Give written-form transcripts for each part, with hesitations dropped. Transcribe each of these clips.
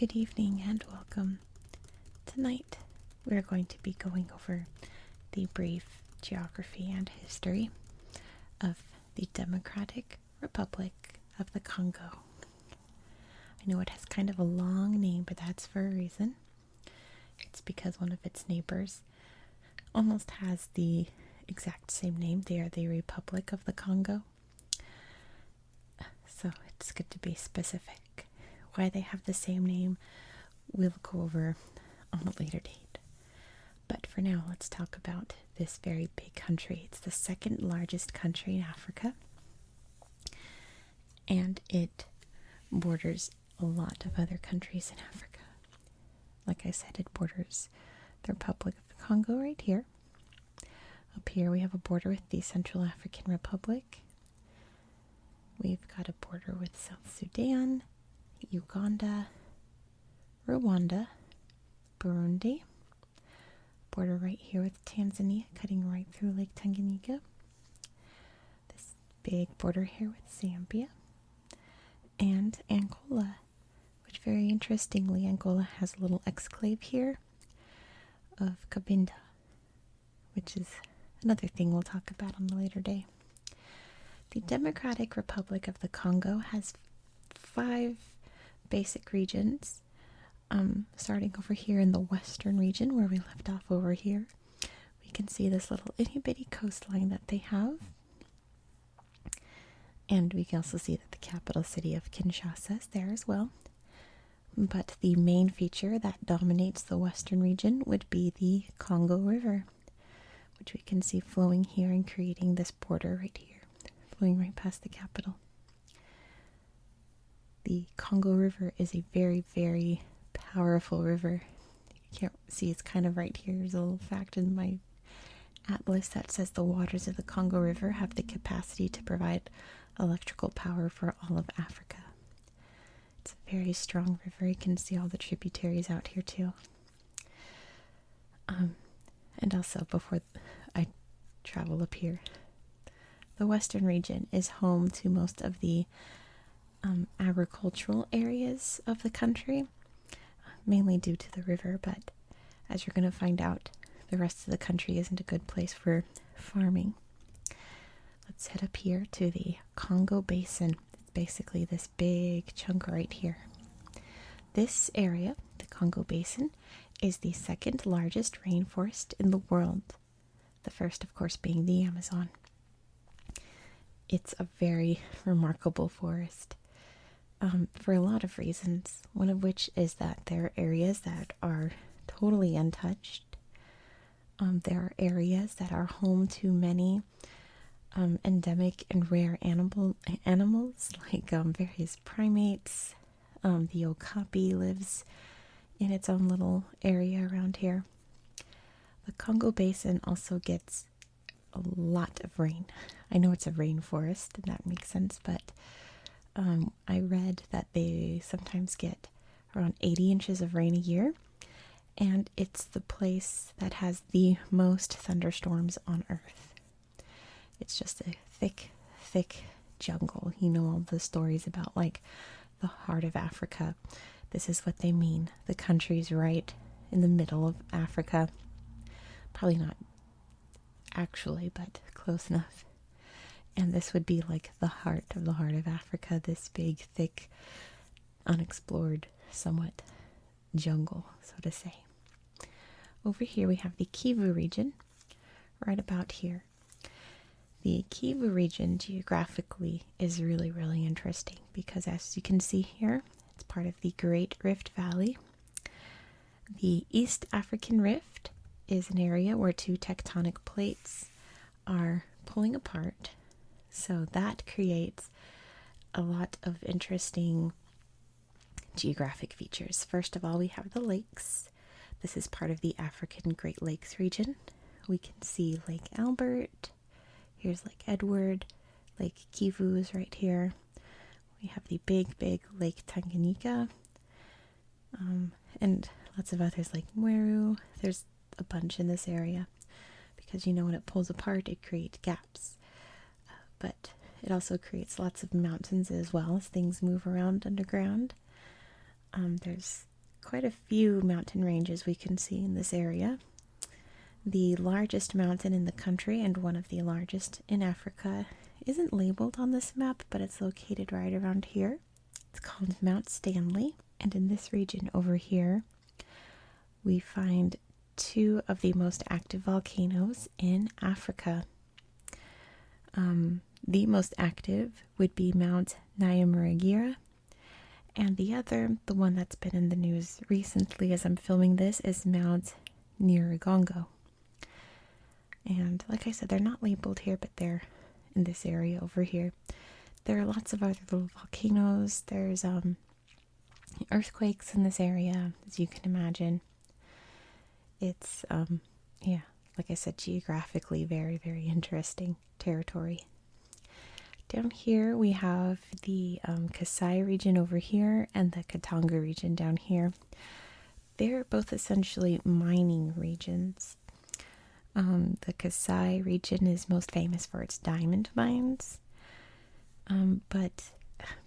Good evening and welcome. Tonight we're going to be going over the brief geography and history of the Democratic Republic of the Congo. I know it has kind of a long name, but that's for a reason. It's because one of its neighbors almost has the exact same name. They are the Republic of the Congo. So it's good to be specific. Why they have the same name, we'll go over on a later date. But for now, let's talk about this very big country. It's the second largest country in Africa, and it borders a lot of other countries in Africa. Like I said, it borders the Republic of the Congo right here. Up here we have a border with the Central African Republic. We've got a border with South Sudan, Uganda, Rwanda, Burundi. Border right here with Tanzania, cutting right through Lake Tanganyika. This big border here with Zambia. And Angola, which very interestingly, Angola has a little exclave here of Cabinda, which is another thing we'll talk about on a later day. The Democratic Republic of the Congo has 5 basic regions, starting over here in the western region where we left off over here. We can see this little itty-bitty coastline that they have. And we can also see that the capital city of Kinshasa is there as well. But the main feature that dominates the western region would be the Congo River, which we can see flowing here and creating this border right here, flowing right past the capital. The Congo River is a very, very powerful river. You can't see, it's kind of right here. There's a little fact in my atlas that says the waters of the Congo River have the capacity to provide electrical power for all of Africa. It's a very strong river. You can see all the tributaries out here too. And also, before I travel up here, the western region is home to most of the agricultural areas of the country, mainly due to the river, but as you're going to find out, the rest of the country isn't a good place for farming. Let's head up here to the Congo Basin. It's basically this big chunk right here. This area, the Congo Basin, is the second largest rainforest in the world. The first, of course, being the Amazon. It's a very remarkable forest. For a lot of reasons, one of which is that there are areas that are totally untouched. There are areas that are home to many endemic and rare animals, like various primates. The okapi lives in its own little area around here. The Congo Basin also gets a lot of rain. I know it's a rainforest, and that makes sense, but I read that they sometimes get around 80 inches of rain a year, and it's the place that has the most thunderstorms on Earth. It's just a thick, thick jungle. You know all the stories about, like, the heart of Africa. This is what they mean. The country's right in the middle of Africa. Probably not actually, but close enough. And this would be like the heart of Africa, this big, thick, unexplored, somewhat jungle, so to say. Over here we have the Kivu region, right about here. The Kivu region geographically is really, really interesting because, as you can see here, it's part of the Great Rift Valley. The East African Rift is an area where 2 tectonic plates are pulling apart. So that creates a lot of interesting geographic features. First of all, we have the lakes. This is part of the African Great Lakes region. We can see Lake Albert. Here's Lake Edward. Lake Kivu is right here. We have the big, big Lake Tanganyika. And lots of others like Mweru. There's a bunch in this area because, you know, when it pulls apart, it creates gaps. But it also creates lots of mountains as well as things move around underground. There's quite a few mountain ranges we can see in this area. The largest mountain in the country and one of the largest in Africa isn't labeled on this map, but it's located right around here. It's called Mount Stanley, and in this region over here, we find two of the most active volcanoes in Africa. The most active would be Mount Nyamuragira, and the other, the one that's been in the news recently as I'm filming this, is Mount Nyiragongo. And like I said, they're not labeled here, but they're in this area over here. There are lots of other little volcanoes. There's earthquakes in this area, as you can imagine. It's, yeah, like I said, geographically very, very interesting territory. Down here we have the Kasai region over here and the Katanga region down here. They're both essentially mining regions. The Kasai region is most famous for its diamond mines, but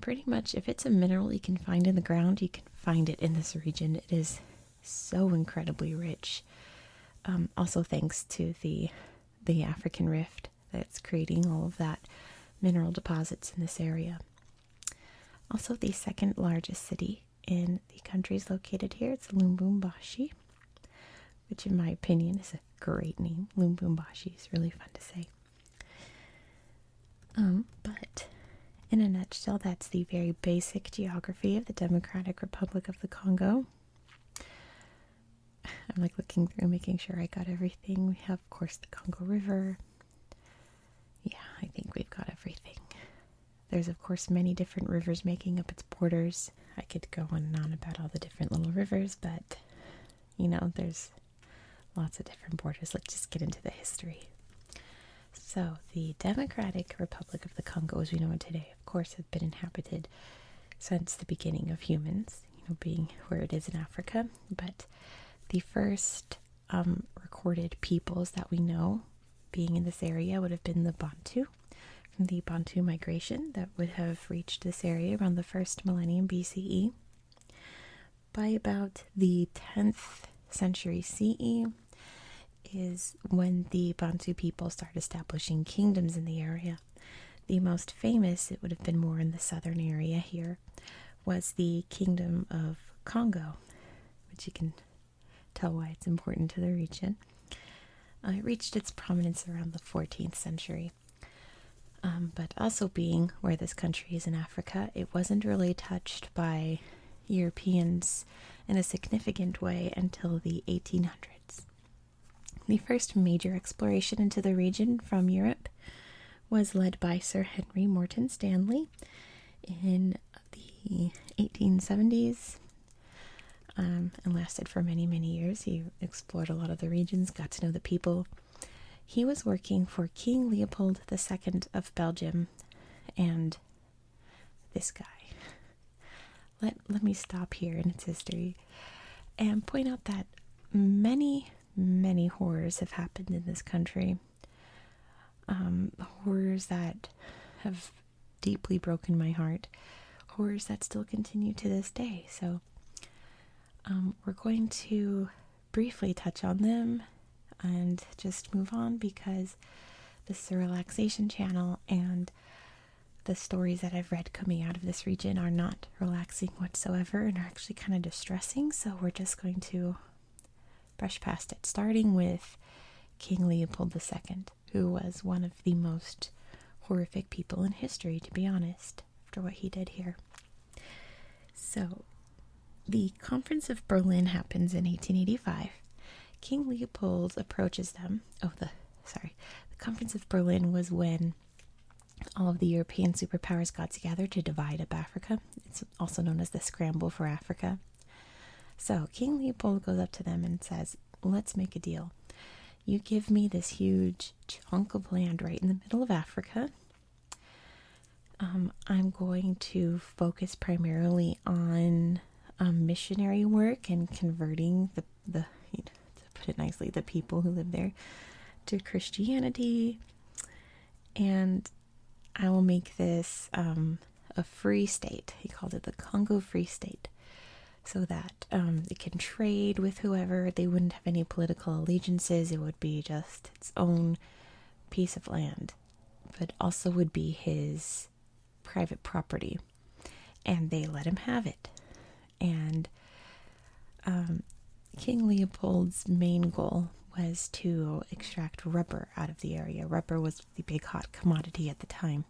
pretty much if it's a mineral you can find in the ground, you can find it in this region. It is so incredibly rich. Also thanks to the African rift that's creating all of that mineral deposits in this area. Also, the second largest city in the country is located here. It's Lubumbashi, which in my opinion is a great name. Lubumbashi is really fun to say. But in a nutshell, that's the very basic geography of the Democratic Republic of the Congo. I'm like looking through, making sure I got everything. We have, of course, the Congo River. Yeah, I think we've got everything. There's, of course, many different rivers making up its borders. I could go on and on about all the different little rivers, but, you know, there's lots of different borders. Let's just get into the history. So, the Democratic Republic of the Congo, as we know it today, of course, has been inhabited since the beginning of humans, you know, being where it is in Africa. But the first recorded peoples that we know being in this area would have been the Bantu, from the Bantu migration that would have reached this area around the first millennium BCE. By about the 10th century CE is when the Bantu people start establishing kingdoms in the area. The most famous, it would have been more in the southern area here, was the Kingdom of Congo, which you can tell why it's important to the region. It reached its prominence around the 14th century. But also being where this country is in Africa, it wasn't really touched by Europeans in a significant way until the 1800s. The first major exploration into the region from Europe was led by Sir Henry Morton Stanley in the 1870s. And lasted for many, many years. He explored a lot of the regions, got to know the people. He was working for King Leopold II of Belgium, and this guy. Let me stop here in its history and point out that many, many horrors have happened in this country. Horrors that have deeply broken my heart. Horrors that still continue to this day. So we're going to briefly touch on them and just move on, because this is a relaxation channel and the stories that I've read coming out of this region are not relaxing whatsoever and are actually kind of distressing. So we're just going to brush past it, starting with King Leopold II, who was one of the most horrific people in history, to be honest, after what he did here. So the Conference of Berlin happens in 1885. King Leopold approaches them. The Conference of Berlin was when all of the European superpowers got together to divide up Africa. It's also known as the Scramble for Africa. So King Leopold goes up to them and says, let's make a deal. You give me this huge chunk of land right in the middle of Africa. I'm going to focus primarily on missionary work and converting the to put it nicely, the people who live there to Christianity, and I will make this a free state. He called it the Congo Free State. so that it can trade with whoever. They wouldn't have any political allegiances. It would be just its own piece of land, but also would be his private property. And they let him have it. And King Leopold's main goal was to extract rubber out of the area. Rubber was the big hot commodity at the time.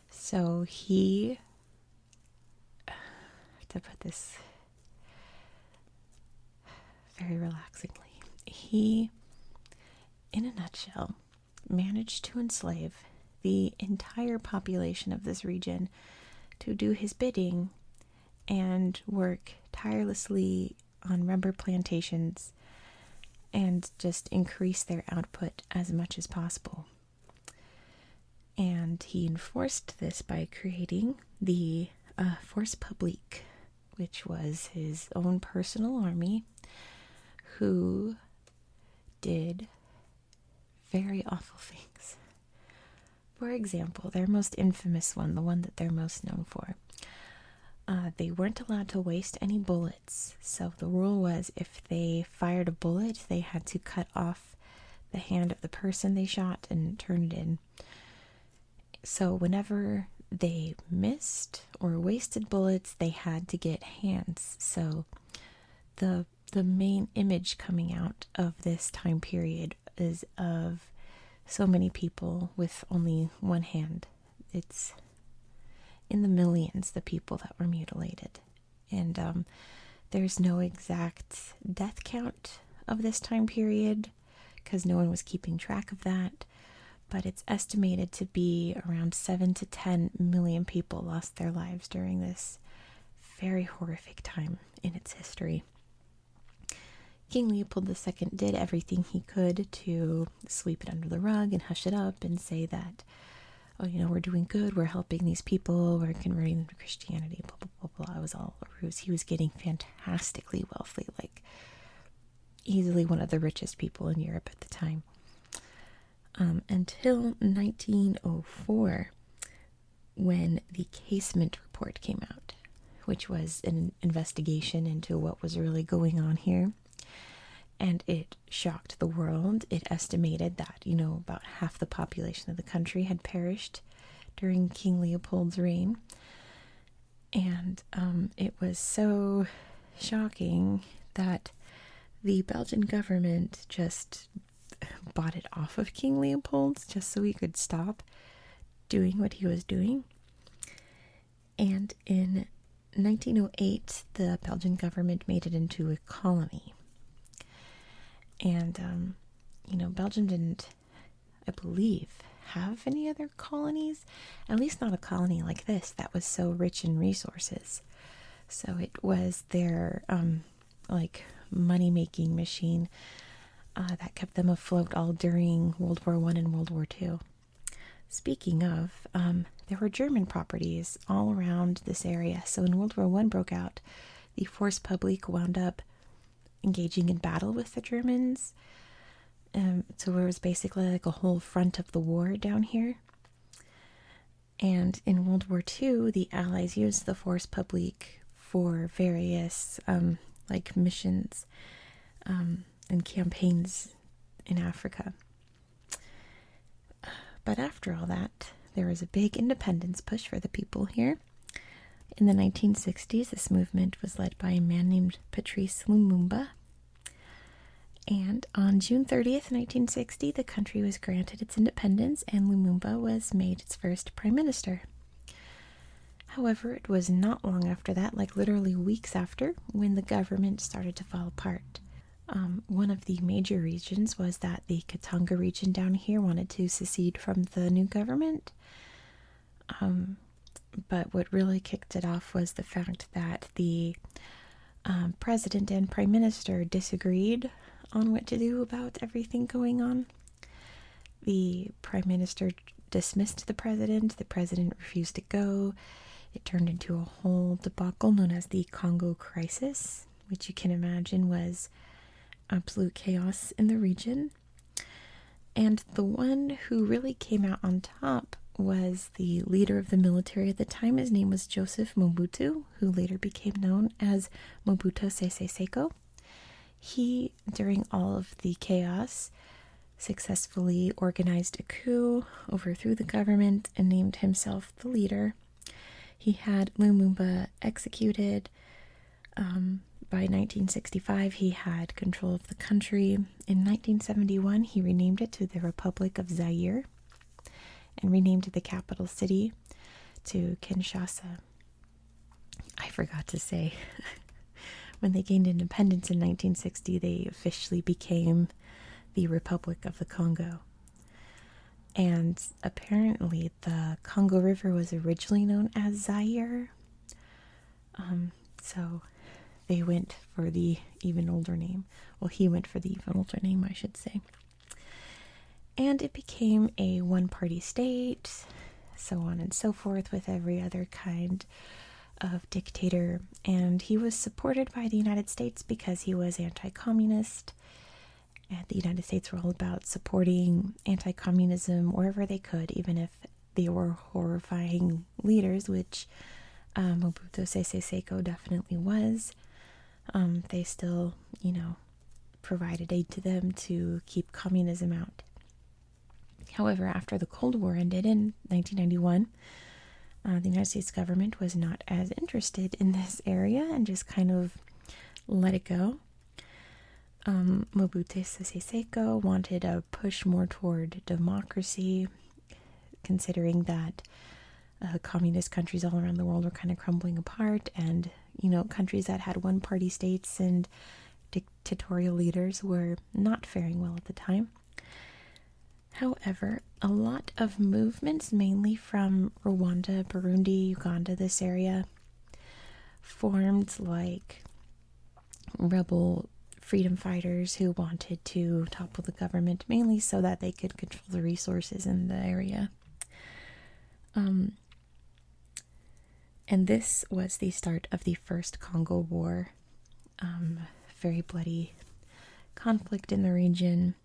So he, to put this very relaxingly, he, in a nutshell, managed to enslave the entire population of this region to do his bidding and work tirelessly on rubber plantations and just increase their output as much as possible. And he enforced this by creating the Force Publique, which was his own personal army who did very awful things. For example, their most infamous one, the one that they're most known for, they weren't allowed to waste any bullets. So the rule was if they fired a bullet, they had to cut off the hand of the person they shot and turn it in. So whenever they missed or wasted bullets, they had to get hands. So the main image coming out of this time period is of so many people with only one hand. It's in the millions, the people that were mutilated. And there's no exact death count of this time period because no one was keeping track of that. But it's estimated to be around 7 to 10 million people lost their lives during this very horrific time in its history. King Leopold II did everything he could to sweep it under the rug and hush it up and say that, oh, we're doing good, we're helping these people, we're converting them to Christianity, blah, blah, blah, blah. It was all a ruse. He was getting fantastically wealthy, like easily one of the richest people in Europe at the time. Until 1904, when the Casement Report came out, which was an investigation into what was really going on here. And it shocked the world. It estimated that, about half the population of the country had perished during King Leopold's reign. And it was so shocking that the Belgian government just bought it off of King Leopold just so he could stop doing what he was doing. And in 1908, the Belgian government made it into a colony. And, Belgium didn't, I believe, have any other colonies, at least not a colony like this that was so rich in resources. So it was their, money-making machine that kept them afloat all during World War I and World War II. Speaking of, there were German properties all around this area. So when World War I broke out, the Force Publique wound up engaging in battle with the Germans. So it was basically like a whole front of the war down here. And in World War II, the Allies used the Force Publique for various missions and campaigns in Africa. But after all that, there was a big independence push for the people here. In the 1960s, this movement was led by a man named Patrice Lumumba. And on June 30th, 1960, the country was granted its independence and Lumumba was made its first prime minister. However, it was not long after that, like literally weeks after, when the government started to fall apart. One of the major reasons was that the Katanga region down here wanted to secede from the new government. But what really kicked it off was the fact that the president and prime minister disagreed on what to do about everything going on. The prime minister dismissed the president refused to go. It turned into a whole debacle known as the Congo crisis, which you can imagine was absolute chaos in the region. And the one who really came out on top was the leader of the military at the time. His name was Joseph Mobutu, who later became known as Mobutu Sese Seko. He, during all of the chaos, successfully organized a coup, overthrew the government, and named himself the leader. He had Lumumba executed. By 1965, he had control of the country. In 1971, he renamed it to the Republic of Zaire and renamed the capital city to Kinshasa. I forgot to say, when they gained independence in 1960, they officially became the Republic of the Congo. And apparently the Congo River was originally known as Zaire. So they went for the even older name. Well, he went for the even older name, I should say. And it became a one-party state, so on and so forth, with every other kind of dictator. And he was supported by the United States because he was anti-communist. And the United States were all about supporting anti-communism wherever they could, even if they were horrifying leaders, which Mobutu Sese Seko definitely was. They still, provided aid to them to keep communism out. However, after the Cold War ended in 1991, the United States government was not as interested in this area and just kind of let it go. Mobutu Sese Seko wanted a push more toward democracy, considering that communist countries all around the world were kind of crumbling apart, and countries that had one-party states and dictatorial leaders were not faring well at the time. However, a lot of movements, mainly from Rwanda, Burundi, Uganda, this area, formed like rebel freedom fighters who wanted to topple the government, mainly so that they could control the resources in the area. And this was the start of the First Congo War. Very bloody conflict in the region.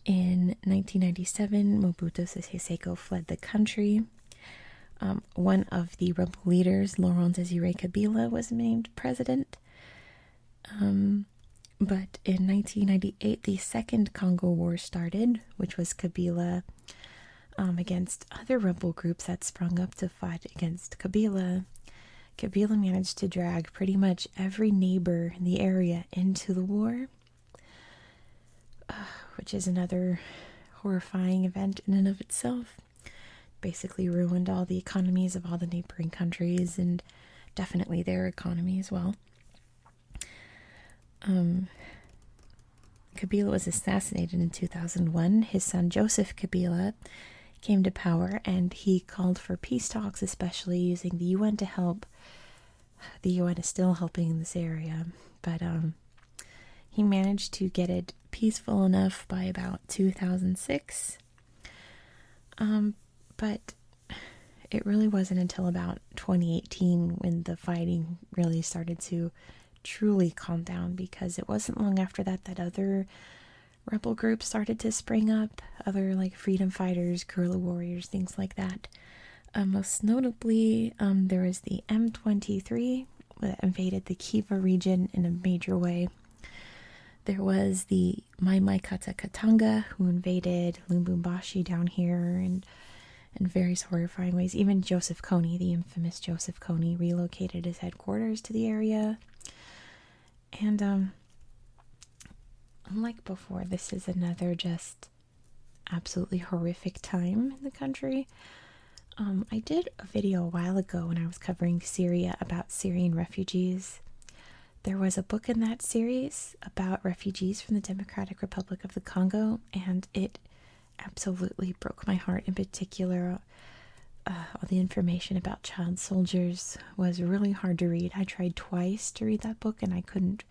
In 1997, Mobutu Sese Seko fled the country. One of the rebel leaders, Laurent Désiré Kabila, was named president. But in 1998, the Second Congo War started, which was Kabila against other rebel groups that sprung up to fight against Kabila. Kabila managed to drag pretty much every neighbor in the area into the war, which is another horrifying event in and of itself. Basically ruined all the economies of all the neighboring countries, and definitely their economy as well. Kabila was assassinated in 2001. His son Joseph Kabila came to power, and he called for peace talks, especially using the UN to help. The UN is still helping in this area, but he managed to get it peaceful enough by about 2006. But it really wasn't until about 2018 when the fighting really started to truly calm down, because it wasn't long after that that other rebel groups started to spring up, other like freedom fighters, guerrilla warriors, things like that. Most notably, there was the M23 that invaded the Kivu region in a major way. There was the Mai Mai Kata Katanga, who invaded Lubumbashi down here in various horrifying ways. Even Joseph Kony, the infamous Joseph Kony, relocated his headquarters to the area. And unlike before, this is another just absolutely horrific time in the country. I did a video a while ago when I was covering Syria about Syrian refugees. There was a book in that series about refugees from the Democratic Republic of the Congo, and it absolutely broke my heart. In particular, all the information about child soldiers was really hard to read. I tried twice to read that book, and I couldn't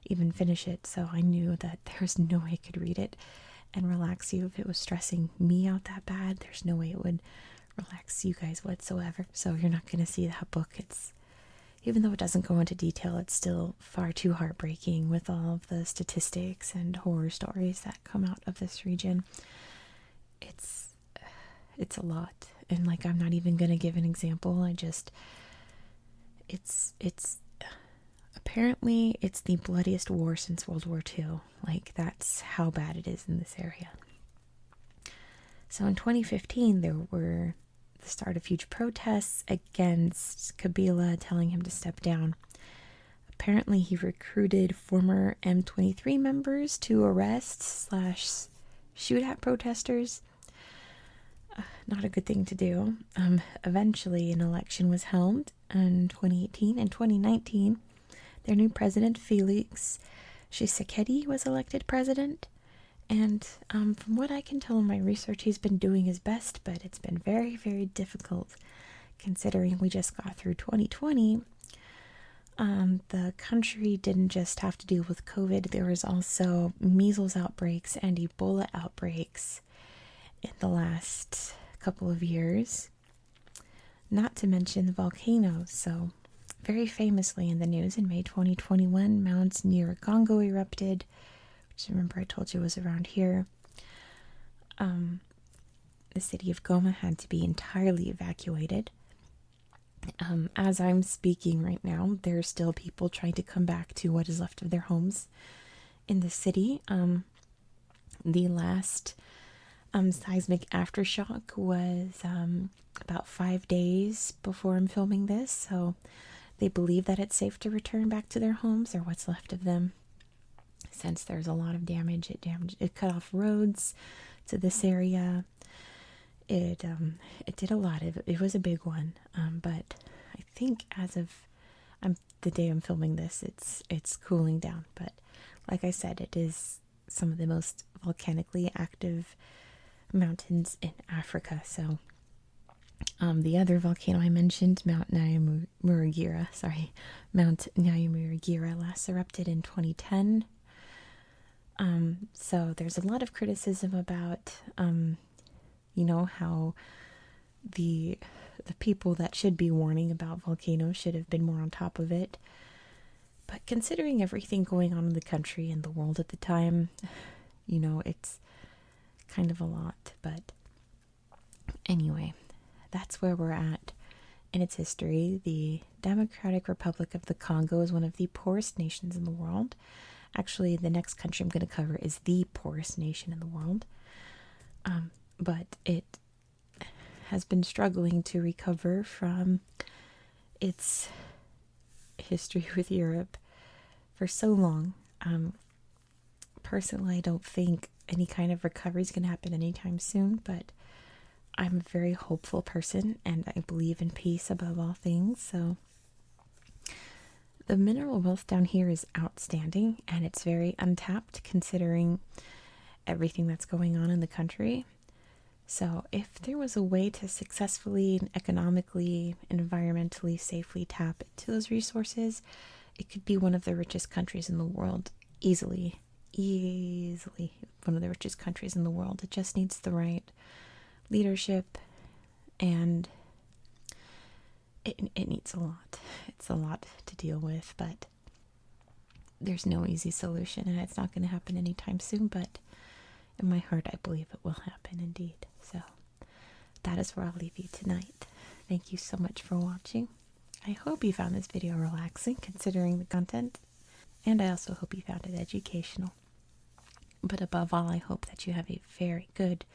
even finish it, so I knew that there's no way I could read it and relax you. If it was stressing me out that bad, there's no way it would relax you guys whatsoever. So you're not going to see that book. It's, even though it doesn't go into detail, it's still far too heartbreaking with all of the statistics and horror stories that come out of this region. it's a lot. And like, I'm not even gonna give an example. It's apparently it's the bloodiest war since World War II. Like, that's how bad it is in this area. So in 2015, there were the start of huge protests against Kabila, telling him to step down. Apparently, he recruited former M23 members to arrest slash shoot at protesters. Not a good thing to do. Eventually, an election was held in 2018 and 2019. Their new president, Felix Tshisekedi, was elected president. And from what I can tell in my research, he's been doing his best, but it's been very, very difficult considering we just got through 2020. The country didn't just have to deal with COVID. There was also measles outbreaks and Ebola outbreaks in the last couple of years. Not to mention the volcanoes. So, very famously in the news in May 2021, Mount near Congo erupted, which remember I told you was around here. The city of Goma had to be entirely evacuated. As I'm speaking right now, there are still people trying to come back to what is left of their homes in the city. The last seismic aftershock was about 5 days before I'm filming this, so they believe that it's safe to return back to their homes, or what's left of them, since there's a lot of damage. It cut off roads to this area. It did a lot. It was a big one, but I think as of the day I'm filming this, it's cooling down. But like I said, it is some of the most volcanically active mountains in Africa. So the other volcano I mentioned, Mount Nyamuragira, last erupted in 2010. So there's a lot of criticism about how the people that should be warning about volcanoes should have been more on top of it. But considering everything going on in the country and the world at the time, it's kind of a lot. But anyway, that's where we're at in its history. The Democratic Republic of the Congo is one of the poorest nations in the world. Actually, the next country I'm going to cover is the poorest nation in the world. But it has been struggling to recover from its history with Europe for so long. Personally, I don't think any kind of recovery is going to happen anytime soon, but I'm a very hopeful person and I believe in peace above all things. So the mineral wealth down here is outstanding, and it's very untapped considering everything that's going on in the country. So if there was a way to successfully, economically, environmentally, safely tap into those resources, it could be one of the richest countries in the world. Easily one of the richest countries in the world. It just needs the right leadership, and it needs a lot. It's a lot to deal with, but there's no easy solution, and it's not going to happen anytime soon, but in my heart, I believe it will happen indeed. So that is where I'll leave you tonight. Thank you so much for watching. I hope you found this video relaxing considering the content, and I also hope you found it educational. But above all, I hope that you have a very good